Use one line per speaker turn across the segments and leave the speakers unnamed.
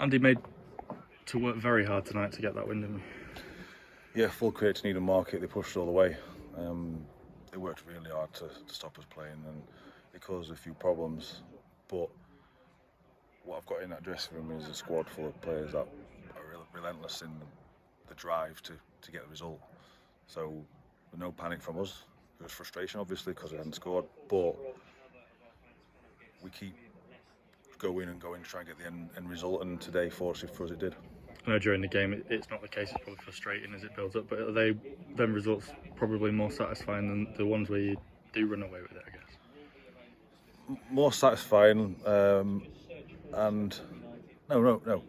Andy made to work very hard tonight to get that win, didn't we?
Yeah, full credit to Needham Market. They pushed all the way. They worked really hard to stop us playing, and it caused a few problems. But what I've got in that dressing room is a squad full of players that are relentless in the drive to get the result. So no panic from us. There was frustration, obviously, because we hadn't scored, but we keep going and going to try and get the end result, and today, fortunately for us, it did.
I know during the game it's not the case, it's probably frustrating as it builds up, but are them results probably more satisfying than the ones where you do run away with it, I guess?
More satisfying, and no,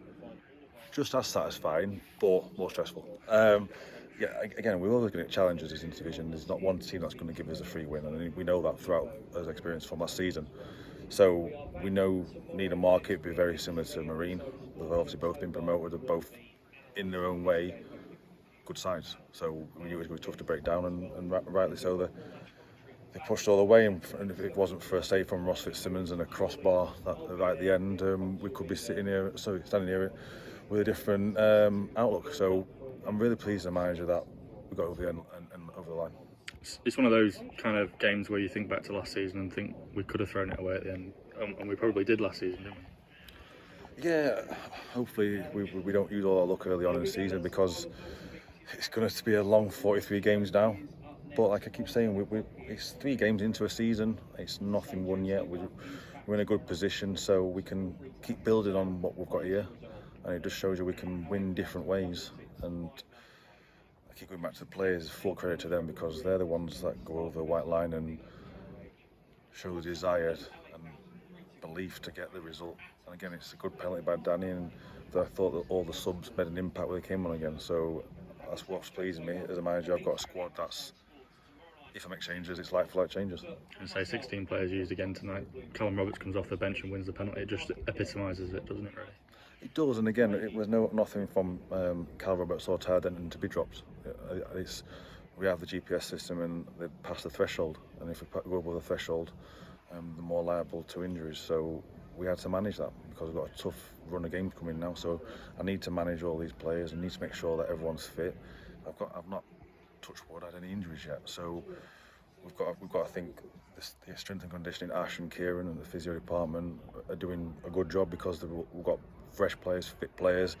just as satisfying, but more stressful. Yeah, again, we're always going to get challenges in this division. There's not one team that's going to give us a free win, and we know that throughout our experience from last season. So we know Needham Market will be very similar to Marine. They've obviously both been promoted, they're both in their own way good sides. So we knew it was going to be tough to break down, and rightly so. They pushed all the way, and if it wasn't for a save from Ross Fitzsimmons and a crossbar right at the end, we could be standing here with a different outlook. So I'm really pleased as a manager that we got over the end and over the line.
It's one of those kind of games where you think back to last season and think we could have thrown it away at the end, and we probably did last season, didn't we?
Yeah, hopefully we don't use all our luck early on in the season, because it's going to be a long 43 games now. But like I keep saying, it's 3 games into a season. It's nothing won yet. We're in a good position, so we can keep building on what we've got here, and it just shows you we can win different ways. And I keep going back to the players. Full credit to them, because they're the ones that go over the white line and show the desire and belief to get the result. And again, it's a good penalty by Danny, and I thought that all the subs made an impact when they came on again. So that's what's pleasing me as a manager. I've got a squad that's, if I make changes, it's like-for-like changes.
And say 16 players used again tonight. Callum Roberts comes off the bench and wins the penalty. It just epitomises it, doesn't it, really?
It does, and again, it was nothing from Cal Roberts or Tyler Denton to be dropped. We have the GPS system, and they pass the threshold, and if we go above the threshold, they're more liable to injuries. So we had to manage that, because we've got a tough run of games coming now. So I need to manage all these players and need to make sure that everyone's fit. I've not touched wood, had any injuries yet. So we've got to think the strength and conditioning, Ash and Kieran and the physio department are doing a good job, because we've got fresh players, fit players,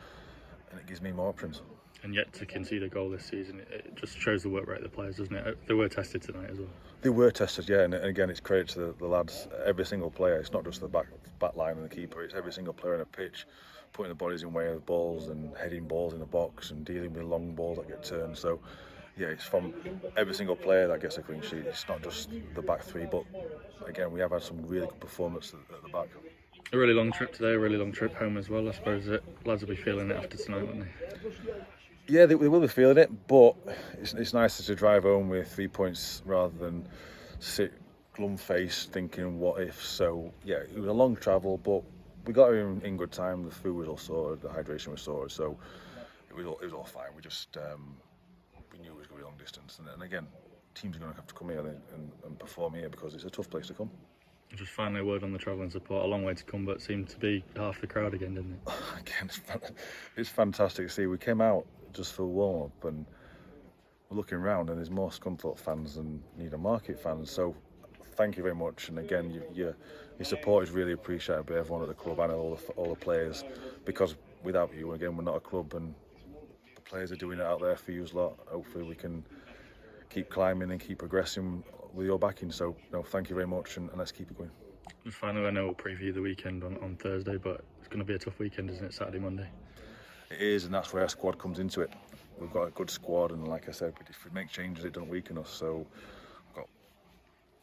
and it gives me more options.
And yet to concede a goal this season, it just shows the work rate of the players, doesn't it? They were tested tonight as well.
They were tested, yeah, and again, it's credit to the lads. Every single player, it's not just the back line and the keeper, it's every single player on a pitch, putting the bodies in way of balls and heading balls in the box and dealing with long balls that get turned. So yeah, it's from every single player that gets a clean sheet. It's not just the back 3, but again, we have had some really good performance at the back.
A really long trip today, a really long trip home as well. I suppose lads will be feeling it after tonight, won't they?
Yeah, they will be feeling it, but it's nicer to drive home with 3 points rather than sit glum-faced thinking what if. So yeah, it was a long travel, but we got here in good time. The food was all sorted, the hydration was sorted, so it was all fine. We just we knew it was going to be a long distance, and again, teams are going to have to come here and perform here, because it's a tough place to come.
Just finally a word on the travelling support. A long way to come, but seemed to be half the crowd again, didn't it?
Again, it's fantastic to see. We came out just for warm-up, and we're looking around, and there's more Scunthorpe fans than Needham Market fans. So thank you very much, and again, your support is really appreciated by everyone at the club and all the players, because without you, again, we're not a club, and the players are doing it out there for you lot. Hopefully we can keep climbing and keep progressing with your backing. So no, thank you very much, and let's keep it going.
Just finally, I know we'll preview the weekend on Thursday, but it's going to be a tough weekend, isn't it? Saturday, Monday.
It is, and that's where our squad comes into it. We've got a good squad, and like I said, if we make changes, it doesn't weaken us. So we've got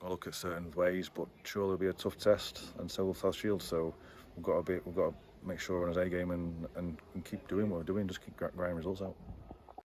to look at certain ways, but sure, it'll be a tough test, and so will South Shield. So we've got to make sure we're on his A game and keep doing what we're doing, just keep grinding results out.